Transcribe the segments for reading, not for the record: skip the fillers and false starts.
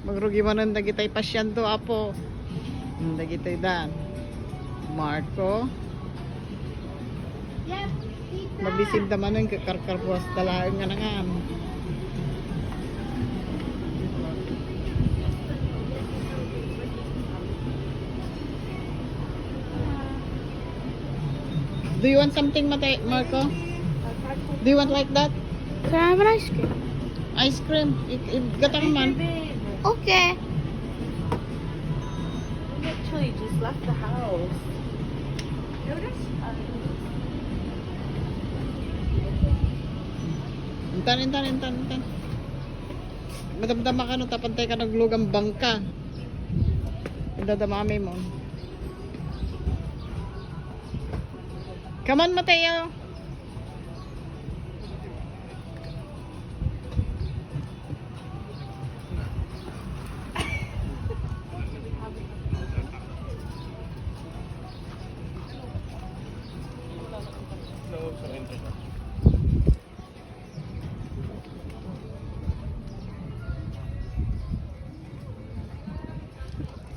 Magrugi man ang dagitay pasyento, apo. Dagitay dan. Marco. Yep, tita. Mabisid naman ang kakarkarbuas talaan nga nangan. Do you want something, Marco? Do you want like that? Can I have an ice cream? Ice cream? Gatang man. Okay. Literally just left the house. Intan. Madamdama ka no, tapantay ka naglugang bangka. Dadamami mo. Come on, Mateo.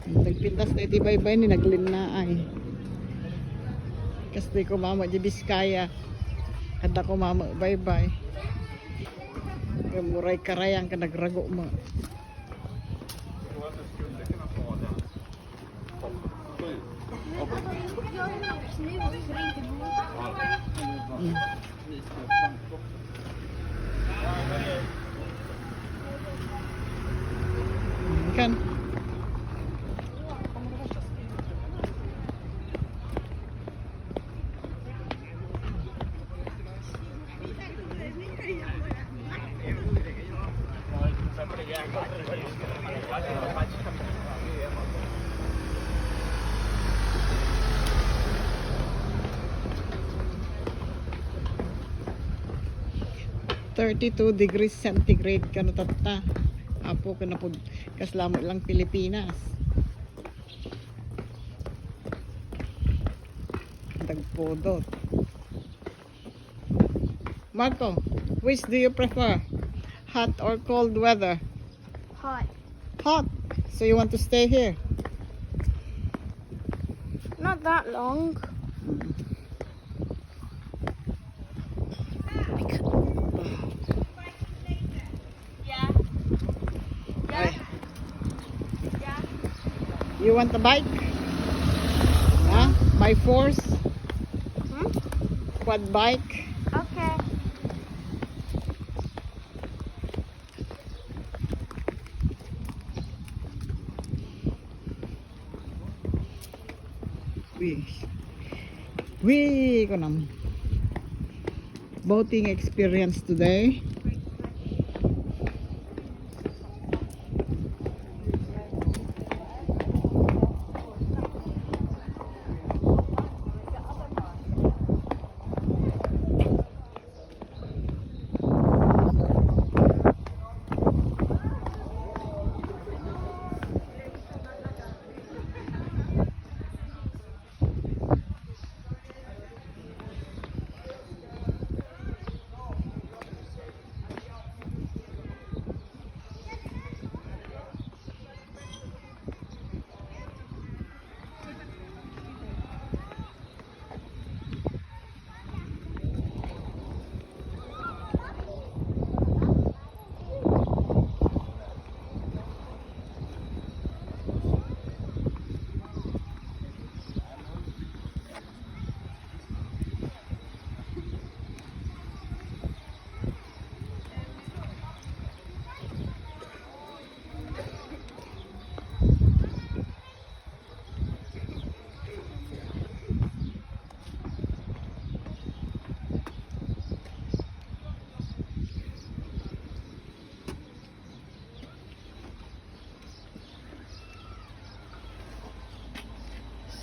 Nagpintas na iti baybay ni naglin na ay. Kasi ko mama di Biskaya. Kada ko mama baybay. Muray karayang ka nagrago mo. Kan? °32 ka no tatta. Apo ka na po kaslamo lang Pilipinas. Dagpodot. Marco, which do you prefer? Hot or cold weather? Hot. Hot. So you want to stay here? Not that long. You want a bike? Huh? By force? Hmm? Quad bike? Okay. We konam. Boating experience today.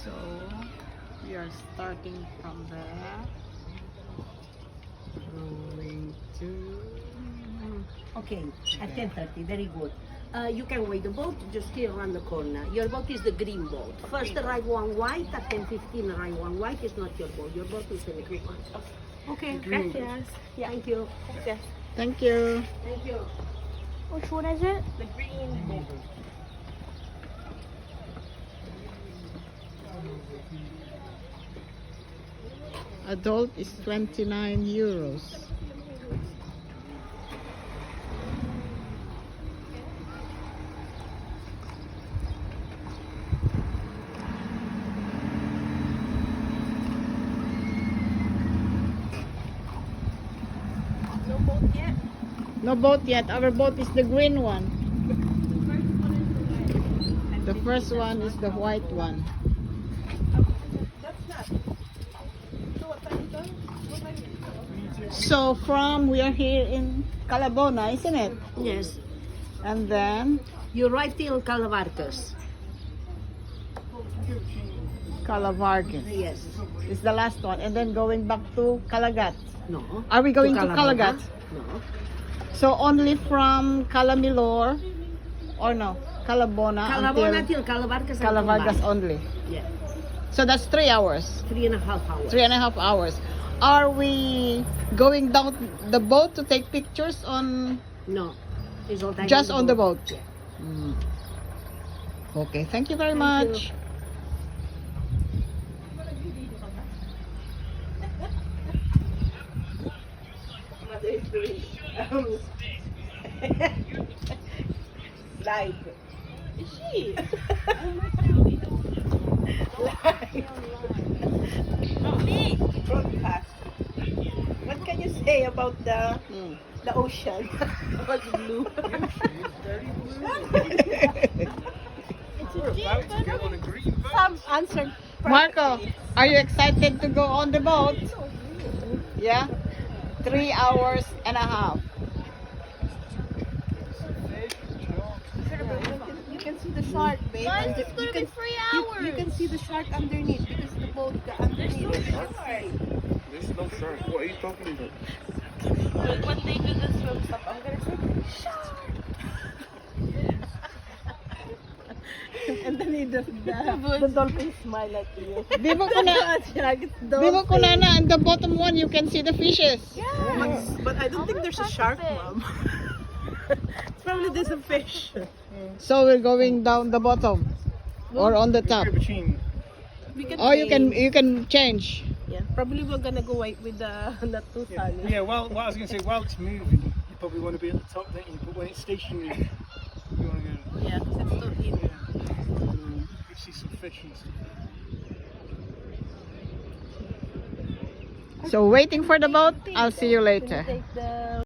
So we are starting from there, going to Okay, at 10:30, very good. You can wait the boat just here around the corner. Your boat is the green boat. First arrive one white, at 10:15 arrive one white. It's not your boat. Your boat is the green one. Okay, Gracias. thank you. Gracias. thank you. Thank you. Which one is it? The green boat. Adult is 29 euros. No boat yet. No boat yet. Our boat is the green one. The first one is the white one. That's not. So what time is that? So from we are here in Calabona, isn't it? Yes. And then You arrive till Calavarcas. Calavargas Yes. is the last one, and then going back to Calagat. No. Are we going to Calavana? Calagat? No. So only from Calamilor, or no, Calabona Calabona until till Calavarcas. and Calavargas come back. only. Yeah. So that's 3 hours, 3.5 hours. 3.5 hours. Are we going down the boat to take pictures on? No. It's all time Just on the boat. Yeah. Mm. Okay, thank you very Thank much. Mother is doing live. Is she? Live. Mommy. Broadcast. What can you say about the ocean? What's blue? Some answered. Marco, are you excited to go on the boat? Yeah? 3.5 hours. You can see the shark, babe. Mine is gonna be 3 hours. You can see the shark underneath because the boat underneath. You can see. There's no shark. What are you talking about? When they do the swim stuff, I'm gonna say shark. And then the dolphin smile at you. Bibo ko na, Bibo ko na na, and the bottom one you can see the fishes. But I don't think there's a shark, Mom. It's probably there's a fish. So we're going down the bottom or on the top. We can Oh, you can change. Yeah, probably we're gonna go white with the not too sunny. Yeah, well, what I was going to say, while it's moving, you probably want to be at the top, don't you? But when it's stationary, you want to go, Yeah, 'cause it's still in. you see some fish and stuff. So waiting for the boat. I'll see you later. Take the